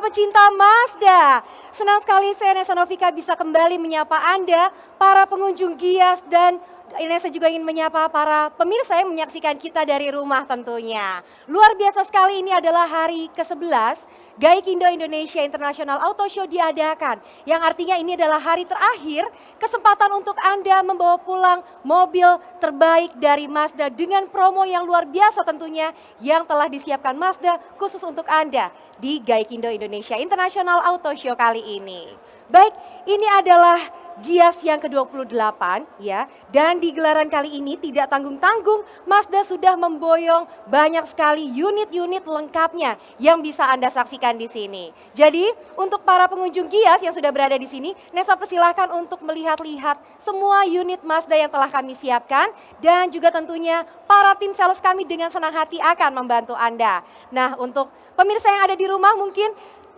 pecinta Mazda. Senang sekali saya Nesa Novika bisa kembali menyapa Anda, para pengunjung Gias, dan Nesa juga ingin menyapa para pemirsa yang menyaksikan kita dari rumah tentunya. Luar biasa sekali, ini adalah hari ke-11 Gaikindo Indonesia International Auto Show diadakan. Yang artinya ini adalah hari terakhir kesempatan untuk Anda membawa pulang mobil terbaik dari Mazda dengan promo yang luar biasa tentunya yang telah disiapkan Mazda khusus untuk Anda di Gaikindo Indonesia International Auto Show kali ini. Baik, ini adalah Gias yang ke-28 ya, dan di gelaran kali ini tidak tanggung-tanggung Mazda sudah memboyong banyak sekali unit-unit lengkapnya yang bisa Anda saksikan di sini. Jadi untuk para pengunjung Gias yang sudah berada di sini, Nesa persilahkan untuk melihat-lihat semua unit Mazda yang telah kami siapkan dan juga tentunya para tim sales kami dengan senang hati akan membantu Anda. Nah, untuk pemirsa yang ada di rumah mungkin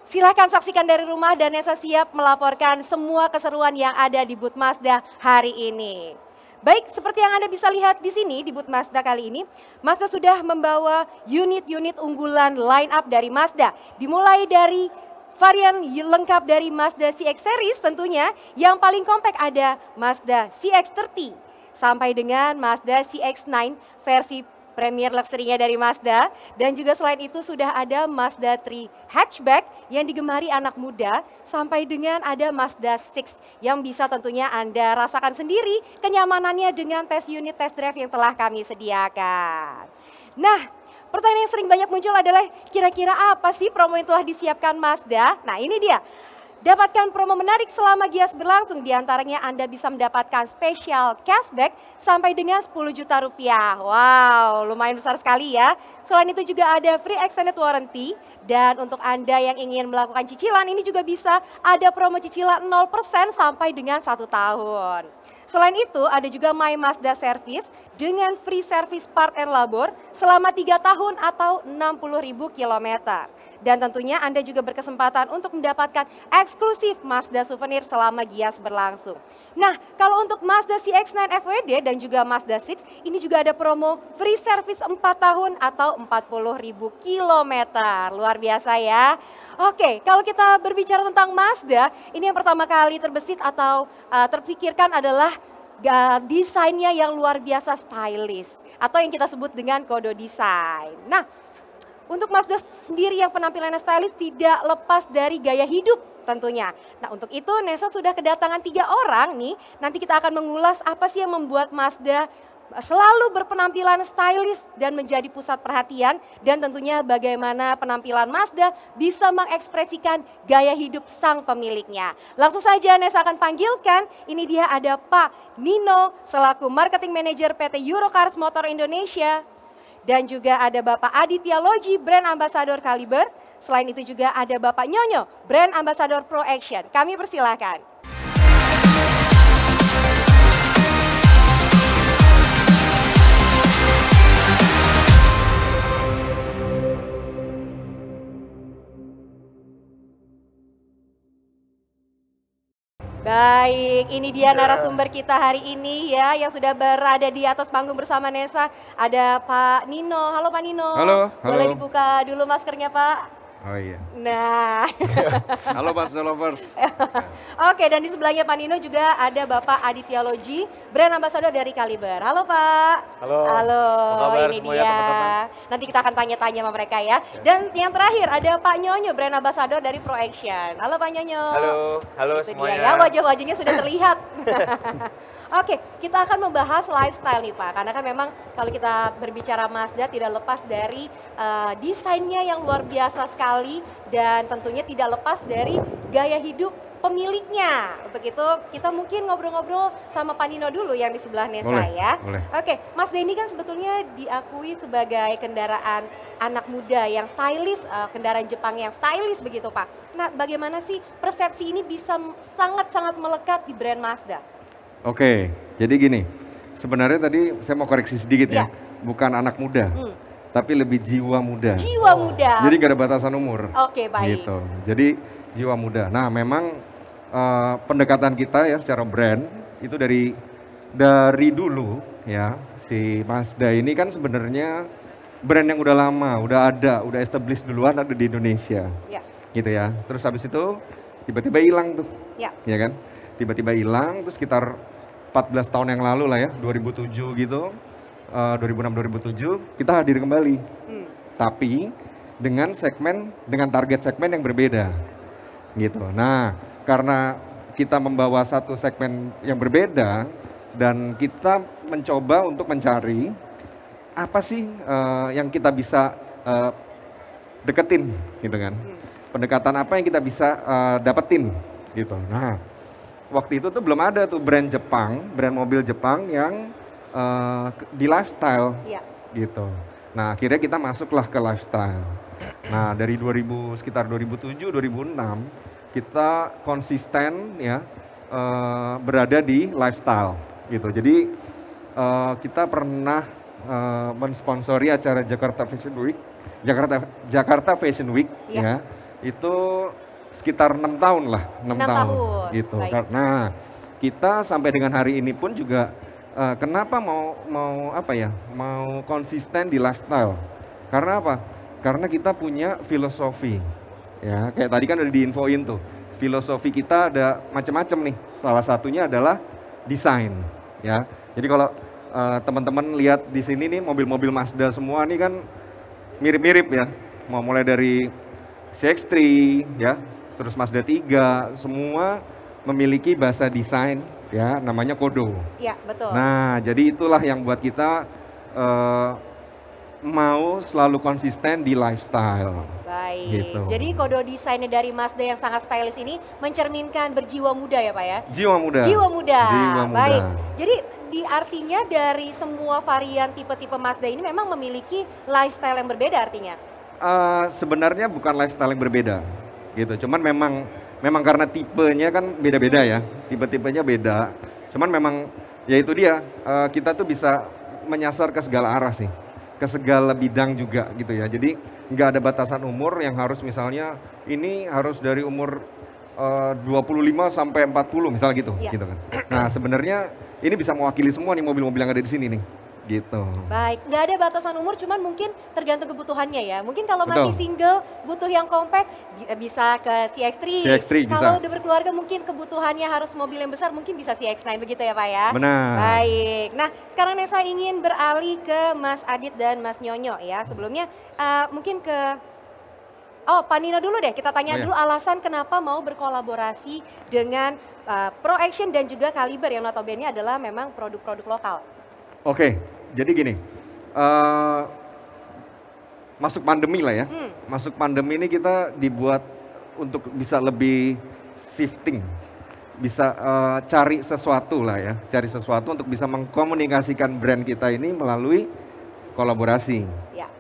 silahkan saksikan dari rumah dan Nesa siap melaporkan semua keseruan yang ada di booth Mazda hari ini. Baik, seperti yang Anda bisa lihat di sini di booth Mazda kali ini, Mazda sudah membawa unit-unit unggulan line up dari Mazda. Dimulai dari varian lengkap dari Mazda CX Series tentunya, yang paling compact ada Mazda CX-30 sampai dengan Mazda CX-9 versi Premier Luxury-nya dari Mazda, dan juga selain itu sudah ada Mazda 3 hatchback yang digemari anak muda, sampai dengan ada Mazda 6 yang bisa tentunya Anda rasakan sendiri kenyamanannya dengan tes unit test drive yang telah kami sediakan. Nah, pertanyaan yang sering banyak muncul adalah kira-kira apa sih promo yang telah disiapkan Mazda? Nah, ini dia. Dapatkan promo menarik selama Gias berlangsung, diantaranya Anda bisa mendapatkan spesial cashback sampai dengan 10 juta rupiah. Wow, lumayan besar sekali ya. Selain itu juga ada free extended warranty, dan untuk Anda yang ingin melakukan cicilan ini juga bisa ada promo cicilan 0% sampai dengan 1 tahun. Selain itu ada juga My Mazda Service dengan free service part and labor selama 3 tahun atau 60.000 kilometer. Dan tentunya Anda juga berkesempatan untuk mendapatkan eksklusif Mazda souvenir selama Gias berlangsung. Nah, kalau untuk Mazda CX-9 FWD dan juga Mazda 6, ini juga ada promo free service 4 tahun atau 40.000 kilometer. Luar biasa ya. Oke, kalau kita berbicara tentang Mazda, ini yang pertama kali terbesit atau terpikirkan adalah desainnya yang luar biasa stylish atau yang kita sebut dengan kodo desain. Nah, untuk Mazda sendiri yang penampilannya stylish tidak lepas dari gaya hidup tentunya. Nah, untuk itu Nesa sudah kedatangan 3 orang nih. Nanti kita akan mengulas apa sih yang membuat Mazda selalu berpenampilan stylish dan menjadi pusat perhatian, dan tentunya bagaimana penampilan Mazda bisa mengekspresikan gaya hidup sang pemiliknya. Langsung saja Nesa akan panggilkan, ini dia ada Pak Nino selaku Marketing Manager PT Eurocars Motor Indonesia. Dan juga ada Bapak Aditya Loji, Brand Ambassador Caliber. Selain itu juga ada Bapak Nyonyo, Brand Ambassador Pro Action. Kami persilahkan. Baik, ini dia narasumber kita hari ini ya, yang sudah berada di atas panggung bersama Nesa. Ada Pak Nino. Halo Pak Nino. Halo, halo. Boleh dibuka dulu maskernya Pak? Oh iya. Nah. Halo Mazda Lovers. Oke, dan di sebelahnya Pak Nino juga ada Bapak Aditya Loji, Brand Ambassador dari Caliber. Halo Pak. Halo. Halo, Apa kabar ini semuanya, dia. teman-teman? Nanti kita akan tanya-tanya sama mereka ya. Dan yang terakhir ada Pak Nyonyo, Brand Ambassador dari Pro Action. Halo Pak Nyonyo. Halo Itu semuanya. dia ya, wajah-wajahnya sudah terlihat. Oke, kita akan membahas lifestyle nih Pak, karena kan memang kalau kita berbicara Mazda tidak lepas dari desainnya yang luar biasa sekali, dan tentunya tidak lepas dari gaya hidup pemiliknya. Untuk itu kita mungkin ngobrol-ngobrol sama Pak Nino dulu yang di sebelah Nesa. Boleh, ya. boleh. Oke, Mazda ini kan sebetulnya diakui sebagai kendaraan anak muda yang stylish, kendaraan Jepang yang stylish begitu Pak. Nah, bagaimana sih persepsi ini bisa sangat-sangat melekat di brand Mazda? Oke, jadi gini, sebenarnya tadi saya mau koreksi sedikit ya, bukan anak muda, tapi lebih jiwa muda. Jiwa muda. Jadi gak ada batasan umur. Oke, baik. Gitu. Jadi jiwa muda. Nah, memang pendekatan kita ya secara brand itu dari dulu ya, si Mazda ini kan sebenarnya brand yang udah lama, udah established duluan, ada di Indonesia. Ya. gitu ya. Terus habis itu tiba-tiba hilang tuh, Ya. ya kan? Tiba-tiba hilang, terus sekitar 14 tahun yang lalu lah ya, 2007 gitu, 2006-2007 kita hadir kembali. Tapi dengan target segmen yang berbeda, gitu. Nah, karena kita membawa satu segmen yang berbeda dan kita mencoba untuk mencari apa sih yang kita bisa deketin, gitu kan? Pendekatan apa yang kita bisa dapetin, gitu. Nah, waktu itu tuh belum ada tuh brand mobil Jepang yang di lifestyle, gitu. Nah, akhirnya kita masuklah ke lifestyle. Nah, dari sekitar 2007, 2006, kita konsisten ya berada di lifestyle, gitu. Jadi kita pernah mensponsori acara Jakarta Fashion Week, ya. Itu sekitar 6 tahun lah, 6 tahun gitu. Baik. Nah, kita sampai dengan hari ini pun juga kenapa mau konsisten di lifestyle? Karena apa? Karena kita punya filosofi, ya. Kayak tadi kan udah diinfoin tuh, filosofi kita ada macam-macam nih. Salah satunya adalah desain, ya. Jadi kalau teman-teman lihat di sini nih mobil-mobil Mazda semua nih kan mirip-mirip ya. Mau mulai dari CX-3, ya, terus Mazda 3, semua memiliki bahasa desain, ya, namanya kodo. Ya, betul. Nah, jadi itulah yang buat kita mau selalu konsisten di lifestyle. Baik, Gitu. jadi kode desainnya dari Mazda yang sangat stylish ini mencerminkan berjiwa muda ya Pak ya? Jiwa muda. Jiwa muda. Jiwa muda. Baik, jadi artinya dari semua varian tipe-tipe Mazda ini memang memiliki lifestyle yang berbeda artinya? Sebenarnya bukan lifestyle yang berbeda, gitu. Cuman memang karena tipenya kan beda-beda ya, tipe-tipenya beda. Cuman memang ya itu dia, kita tuh bisa menyasar ke segala arah sih, ke segala bidang juga gitu ya. Jadi nggak ada batasan umur yang harus misalnya ini harus dari umur 25 sampai 40 misalnya gitu, gitu kan. Nah sebenarnya ini bisa mewakili semua nih mobil-mobil yang ada di sini nih. Gitu. Baik, nggak ada batasan umur, cuman mungkin tergantung kebutuhannya ya. Mungkin kalau masih Betul. single, butuh yang compact, bisa ke CX-3. CX-3 bisa. Kalau udah berkeluarga mungkin kebutuhannya harus mobil yang besar, mungkin bisa CX-9 begitu ya Pak ya? Benar. Baik, nah sekarang Nesa ingin beralih ke Mas Adit dan Mas Nyonyo ya. Sebelumnya mungkin ke Pak Nino dulu deh, kita tanya dulu alasan kenapa mau berkolaborasi dengan Pro Action dan juga Caliber yang notabene adalah memang produk-produk lokal. Oke, jadi gini, masuk pandemi lah ya, masuk pandemi ini kita dibuat untuk bisa lebih shifting, bisa cari sesuatu lah ya, cari sesuatu untuk bisa mengkomunikasikan brand kita ini melalui kolaborasi,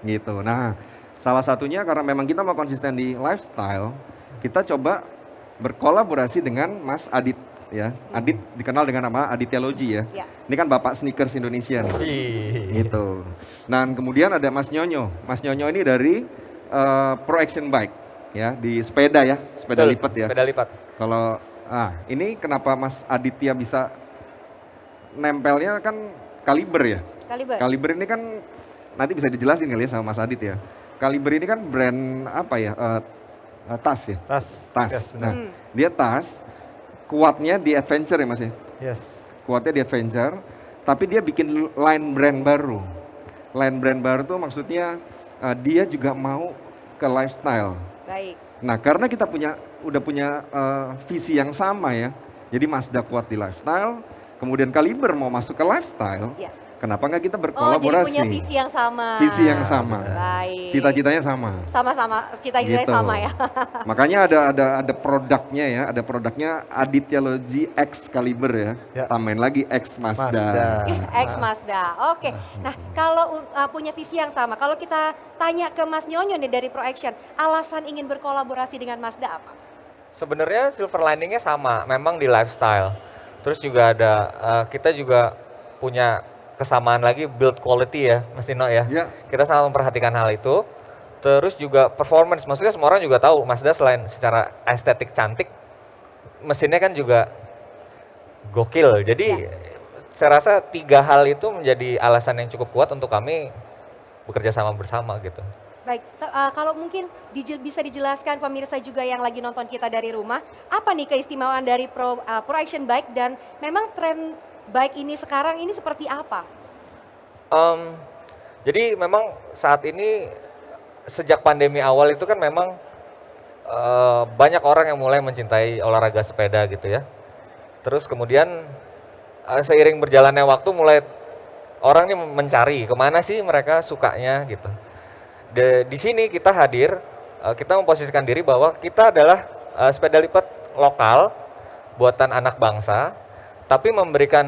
gitu. Nah, salah satunya karena memang kita mau konsisten di lifestyle, kita coba berkolaborasi dengan Mas Adit. Ya, Adit dikenal dengan nama Aditya Loji ya. Ini kan bapak sneakers Indonesia nih. Gitu. Dan kemudian ada Mas Nyonyo. Mas Nyonyo ini dari Pro Action Bike ya, di sepeda ya, sepeda lipat ya. Sepeda lipat. Kalau ini kenapa Mas Aditya bisa nempelnya kan Caliber ya? Caliber ini kan nanti bisa dijelasin kali ya sama Mas Adit ya. Caliber ini kan brand apa ya? Tas ya. Tas. Yes, nah, dia tas. Kuatnya di adventure ya Mas ya? Yes. Kuatnya di adventure, tapi dia bikin line brand baru. Line brand baru tuh maksudnya dia juga mau ke lifestyle. Baik. Nah karena kita udah punya visi yang sama ya, jadi Mazda kuat di lifestyle, kemudian Caliber mau masuk ke lifestyle, kenapa nggak kita berkolaborasi? Oh jadi punya visi yang sama. Visi yang sama. Baik. Cita-citanya sama. Sama-sama, cita-citanya gitu. sama ya. Makanya ada produknya ya, ada produknya Aditya Loji X Caliber ya. Tambahin lagi X Mazda. X Mazda, oke. Nah kalau punya visi yang sama, kalau kita tanya ke Mas Nyonyo nih dari Pro Action, alasan ingin berkolaborasi dengan Mazda apa? Sebenarnya silver liningnya sama, memang di lifestyle. Terus juga ada, kita juga punya kesamaan lagi build quality ya Mas Tino ya. Kita sangat memperhatikan hal itu. Terus juga performance, maksudnya semua orang juga tahu Mazda selain secara estetik cantik, mesinnya kan juga gokil. Jadi saya rasa 3 hal itu menjadi alasan yang cukup kuat untuk kami bekerja sama bersama gitu. Baik, kalau mungkin bisa dijelaskan pemirsa juga yang lagi nonton kita dari rumah, apa nih keistimewaan dari Pro Action Bike dan memang tren bike ini sekarang ini seperti apa? Jadi memang saat ini sejak pandemi awal itu kan memang banyak orang yang mulai mencintai olahraga sepeda gitu ya. Terus kemudian seiring berjalannya waktu mulai orang ini mencari kemana sih mereka sukanya gitu. Di sini kita hadir, kita memposisikan diri bahwa kita adalah sepeda lipat lokal buatan anak bangsa, tapi memberikan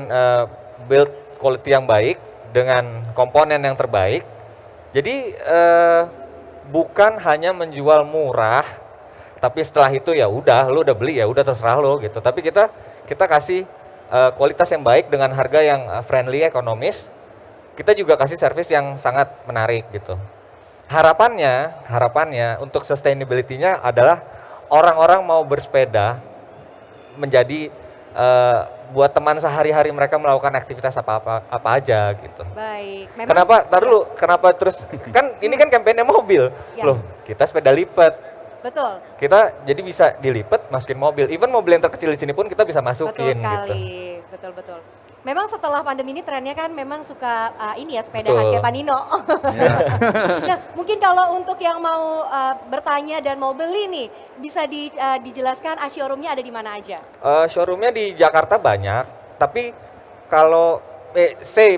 build quality yang baik dengan komponen yang terbaik. Jadi bukan hanya menjual murah, tapi setelah itu ya udah, lu udah beli ya udah terserah lo gitu. Tapi kita kasih kualitas yang baik dengan harga yang friendly, ekonomis. Kita juga kasih service yang sangat menarik gitu. Harapannya untuk sustainability-nya adalah orang-orang mau bersepeda menjadi buat teman sehari-hari mereka melakukan aktivitas apa aja gitu. Baik. Memang, Kenapa terus kan ini kan kampanye mobil. Ya. Loh, kita sepeda lipat. Betul. Kita jadi bisa dilipat masukin mobil. Even mobil yang terkecil di sini pun kita bisa masukin Betul sekali. gitu. Betul. Memang setelah pandemi ini trennya kan memang suka ini ya sepeda Betul. kayak Panino. Nah, mungkin kalau untuk yang mau bertanya dan mau beli nih, bisa dijelaskan showroom-nya ada di mana aja? Showroomnya di Jakarta banyak, tapi kalau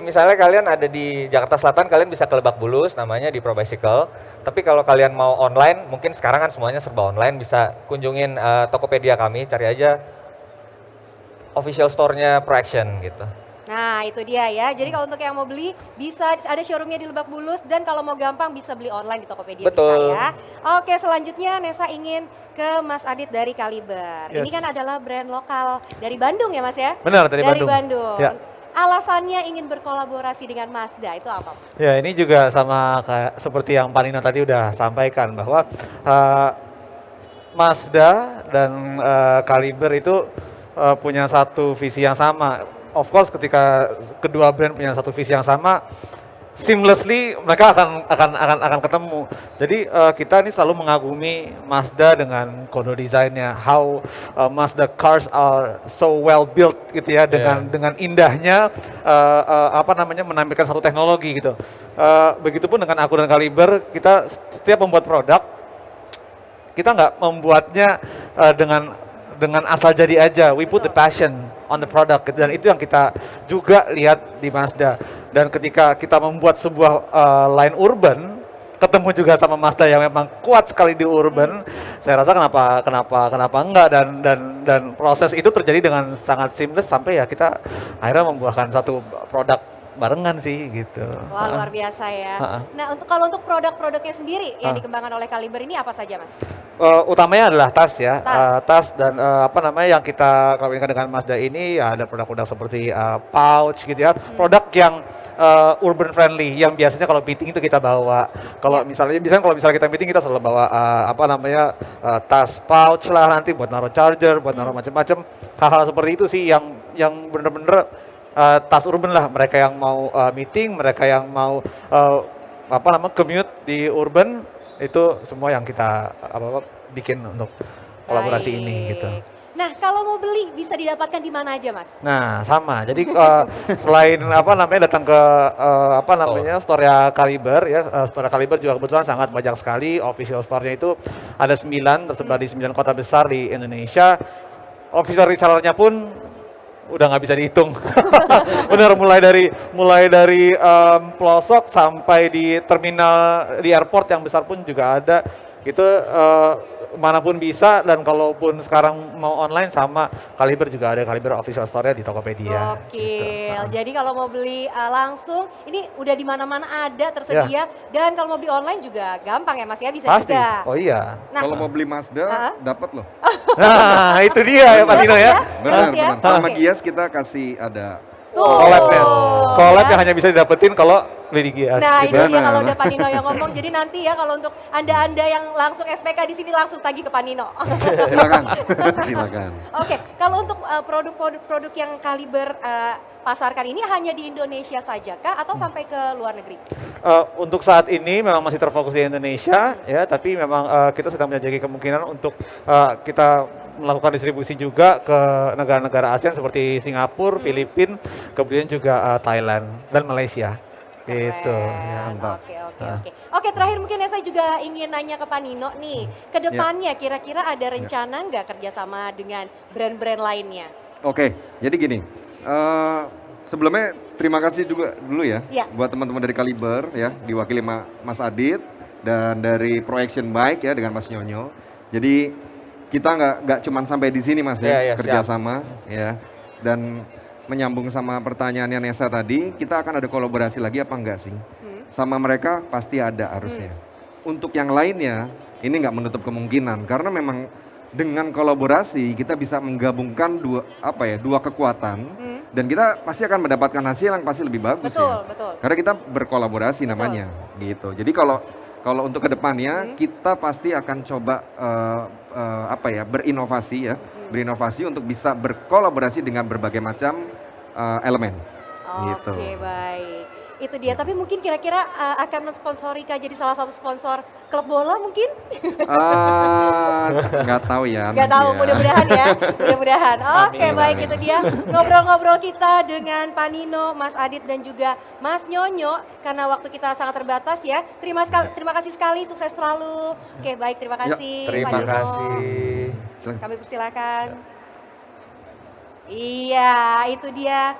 misalnya kalian ada di Jakarta Selatan, kalian bisa ke Lebak Bulus, namanya di Pro Bicycle. Tapi kalau kalian mau online, mungkin sekarang kan semuanya serba online, bisa kunjungin Tokopedia kami, cari aja official store-nya Pro Action gitu. Nah, itu dia ya. Jadi kalau untuk yang mau beli, bisa ada showroom-nya di Lebak Bulus, dan kalau mau gampang bisa beli online di Tokopedia. Betul. Bisa ya. Oke, selanjutnya Nesa ingin ke Mas Adit dari Kaliber. Ini Yes. kan adalah brand lokal dari Bandung ya Mas ya? Benar, dari Bandung. Bandung. Ya. Alasannya ingin berkolaborasi dengan Mazda, itu apa? Ya, ini juga sama kayak seperti yang Pak Nino tadi udah sampaikan bahwa Mazda dan Kaliber itu punya satu visi yang sama. Of course, ketika kedua brand punya satu visi yang sama, seamlessly mereka akan ketemu. Jadi kita ini selalu mengagumi Mazda dengan kode desainnya, how Mazda cars are so well built gitu ya, dengan indahnya menampilkan satu teknologi gitu. Begitupun dengan aku dan Kaliber, kita setiap membuat produk, kita nggak membuatnya dengan asal jadi aja. We put the passion on the product, dan itu yang kita juga lihat di Mazda. Dan ketika kita membuat sebuah line urban, ketemu juga sama Mazda yang memang kuat sekali di urban, saya rasa kenapa enggak, dan proses itu terjadi dengan sangat seamless sampai ya kita akhirnya membuahkan satu produk barengan sih gitu. Wah, luar biasa ya. Nah, kalau untuk produk-produknya sendiri yang dikembangkan oleh Kaliber ini apa saja, Mas? Utamanya adalah tas ya, Tas. dan yang kita kawinkan dengan Mazda ini ya ada produk-produk seperti pouch gitu ya, produk yang urban friendly, yang biasanya kalau meeting itu kita bawa. Kalau misalnya kita meeting kita selalu bawa tas pouch lah, nanti buat naruh charger, buat naruh macam-macam. Hal-hal seperti itu sih yang bener-bener tas urban lah. Mereka yang mau meeting, mereka yang mau commute di urban, itu semua yang kita bikin untuk kolaborasi ini gitu. Nah, kalau mau beli bisa didapatkan di mana aja, Mas? Nah, sama. Jadi selain datang ke store-nya Kaliber ya, store Kaliber juga kebetulan sangat banyak sekali. Official store-nya itu ada 9, tersebar di 9 kota besar di Indonesia. Official reseller-nya pun udah nggak bisa dihitung. Bener, mulai dari pelosok sampai di terminal di airport yang besar pun juga ada. Gitu manapun bisa, dan kalaupun sekarang mau online sama Kaliber juga ada Kaliber official store-nya di Tokopedia. Oke, gitu. Jadi kalau mau beli langsung, ini udah di mana-mana ada tersedia, dan kalau mau beli online juga gampang ya Mas ya, bisa Pasti. juga. Oh iya. Nah, Kalau mau beli Mazda, dapat loh. Nah, itu dia ya Pak Dino ya. Benar. Sama Oke. Gias kita kasih ada Collab-nya. Collab ya. yang hanya bisa didapetin kalau beli di Gias. Nah gitu. itu dia Benar. kalau udah Pak Nino yang ngomong. Jadi nanti ya kalau untuk anda-anda yang langsung SPK di sini langsung tagih ke Pak Nino. Silakan, silakan. Oke, kalau untuk produk-produk yang Kaliber pasarkan ini hanya di Indonesia saja kah atau sampai ke luar negeri? Untuk saat ini memang masih terfokus di Indonesia ya, tapi memang kita sedang menjajaki kemungkinan untuk kita melakukan distribusi juga ke negara-negara ASEAN seperti Singapura, Filipina, kemudian juga Thailand dan Malaysia. Gitu. Ya. mantap. Oke, terakhir mungkin saya juga ingin nanya ke Pak Nino nih, ke depannya kira-kira ada rencana nggak kerjasama dengan brand-brand lainnya? Oke, jadi gini, sebelumnya terima kasih juga dulu ya, Ya. buat teman-teman dari Kaliber ya, diwakili Mas Adit dan dari Pro Action Bike ya dengan Mas Nyonyo. Jadi kita nggak cuman sampai di sini Mas ya, kerjasama ya, dan menyambung sama pertanyaannya Nesa tadi, kita akan ada kolaborasi lagi apa enggak sih? Sama mereka pasti ada harusnya. Untuk yang lainnya, ini nggak menutup kemungkinan karena memang dengan kolaborasi kita bisa menggabungkan dua kekuatan dan kita pasti akan mendapatkan hasil yang pasti lebih bagus ya. Betul. Karena kita berkolaborasi namanya gitu. Jadi kalau untuk kedepannya kita pasti akan coba berinovasi ya, berinovasi untuk bisa berkolaborasi dengan berbagai macam elemen. Gitu. Oke, baik. Itu dia, tapi mungkin kira-kira akan mensponsori Kak jadi salah satu sponsor klub bola mungkin? Nggak tahu ya. Nggak tahu, nanti ya. mudah-mudahan ya, mudah-mudahan. Oke, Amin, baik amin. itu dia ngobrol-ngobrol kita dengan Pak Nino, Mas Adit dan juga Mas Nyonyo karena waktu kita sangat terbatas ya. Terima kasih sekali, sukses selalu. Oke, baik, terima kasih Pak Terima Nino. kasih. Kami persilakan. Iya, itu dia.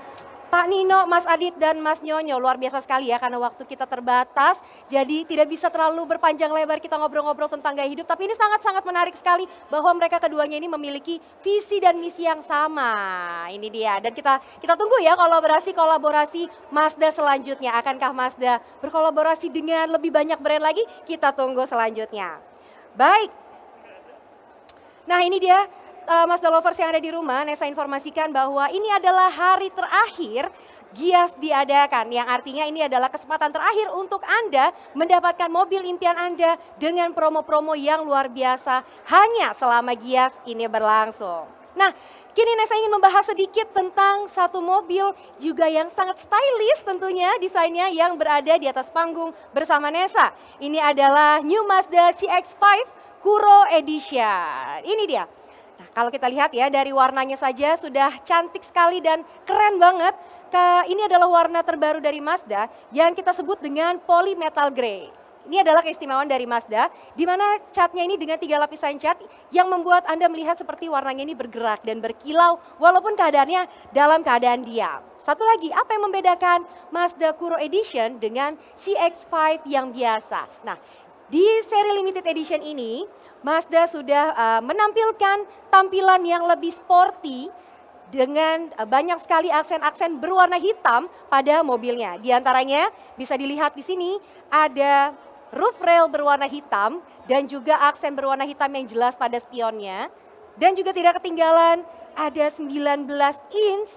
Pak Nino, Mas Adit, dan Mas Nyonyo, luar biasa sekali ya karena waktu kita terbatas, jadi tidak bisa terlalu berpanjang lebar kita ngobrol-ngobrol tentang gaya hidup, tapi ini sangat-sangat menarik sekali bahwa mereka keduanya ini memiliki visi dan misi yang sama. Ini dia, dan kita tunggu ya kolaborasi Mazda selanjutnya. Akankah Mazda berkolaborasi dengan lebih banyak brand lagi? Kita tunggu selanjutnya. Baik. Nah ini dia. Mazda Lovers yang ada di rumah, Nesa informasikan bahwa ini adalah hari terakhir Gias diadakan, yang artinya ini adalah kesempatan terakhir untuk Anda mendapatkan mobil impian Anda dengan promo-promo yang luar biasa hanya selama Gias ini berlangsung. Nah, kini Nesa ingin membahas sedikit tentang satu mobil juga yang sangat stylish tentunya desainnya yang berada di atas panggung bersama Nesa. Ini adalah New Mazda CX-5 Kuro Edition. Ini dia. Nah, kalau kita lihat ya dari warnanya saja sudah cantik sekali dan keren banget. Ini adalah warna terbaru dari Mazda yang kita sebut dengan polymetal grey. Ini adalah keistimewaan dari Mazda, di mana catnya ini dengan 3 lapisan cat yang membuat Anda melihat seperti warnanya ini bergerak dan berkilau walaupun keadaannya dalam keadaan diam. Satu lagi, apa yang membedakan Mazda Kuro Edition dengan CX-5 yang biasa? Nah, di seri limited edition ini, Mazda sudah menampilkan tampilan yang lebih sporty dengan banyak sekali aksen-aksen berwarna hitam pada mobilnya. Di antaranya bisa dilihat di sini ada roof rail berwarna hitam dan juga aksen berwarna hitam yang jelas pada spionnya. Dan juga tidak ketinggalan ada 19 inch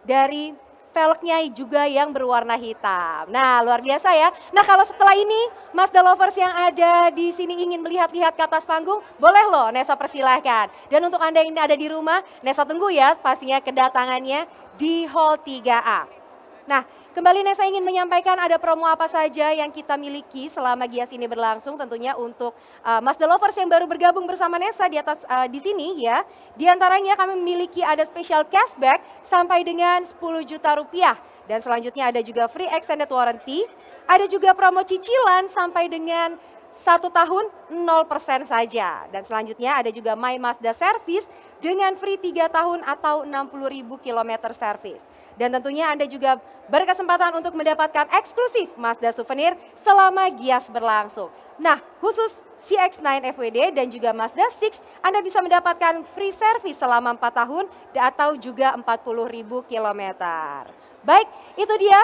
dari velgnya juga yang berwarna hitam. Nah, luar biasa ya. Nah, kalau setelah ini Mazda Lovers yang ada di sini ingin melihat-lihat ke atas panggung, boleh loh Nesa persilahkan. Dan untuk Anda yang ada di rumah, Nesa tunggu ya pastinya kedatangannya di Hall 3A. Nah, kembali Nesa ingin menyampaikan ada promo apa saja yang kita miliki selama Gias ini berlangsung, tentunya untuk Mazda Lovers yang baru bergabung bersama Nesa di sini ya. Di antaranya kami memiliki ada special cashback sampai dengan 10 juta rupiah. Dan selanjutnya ada juga free extended warranty, ada juga promo cicilan sampai dengan 1 tahun 0% saja. Dan selanjutnya ada juga My Mazda Service dengan free 3 tahun atau 60.000 km service. Dan tentunya Anda juga berkesempatan untuk mendapatkan eksklusif Mazda souvenir selama Gias berlangsung. Nah, khusus CX-9 FWD dan juga Mazda 6, Anda bisa mendapatkan free service selama 4 tahun atau juga 40.000 km. Baik, itu dia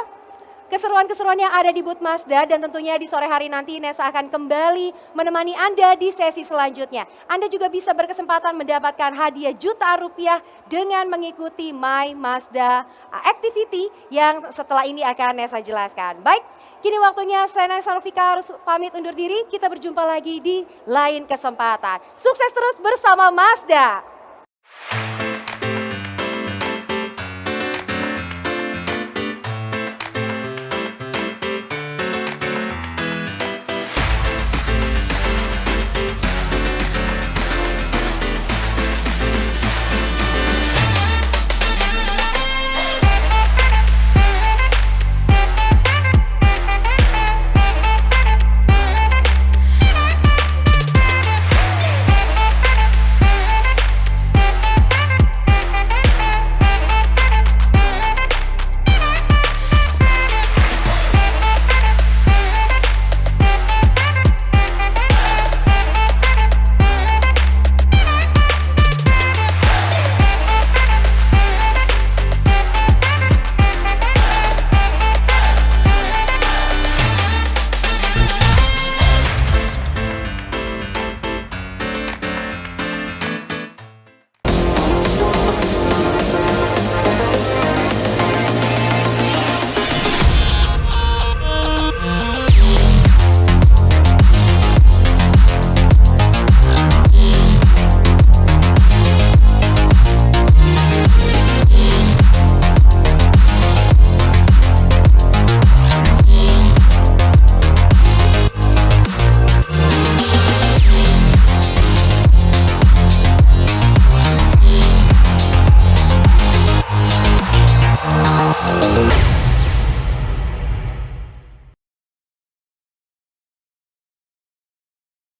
keseruan-keseruan yang ada di booth Mazda, dan tentunya di sore hari nanti Nesa akan kembali menemani Anda di sesi selanjutnya. Anda juga bisa berkesempatan mendapatkan hadiah jutaan rupiah dengan mengikuti My Mazda Activity yang setelah ini akan Nesa jelaskan. Baik, kini waktunya saya Nesa Novika harus pamit undur diri. Kita berjumpa lagi di lain kesempatan. Sukses terus bersama Mazda.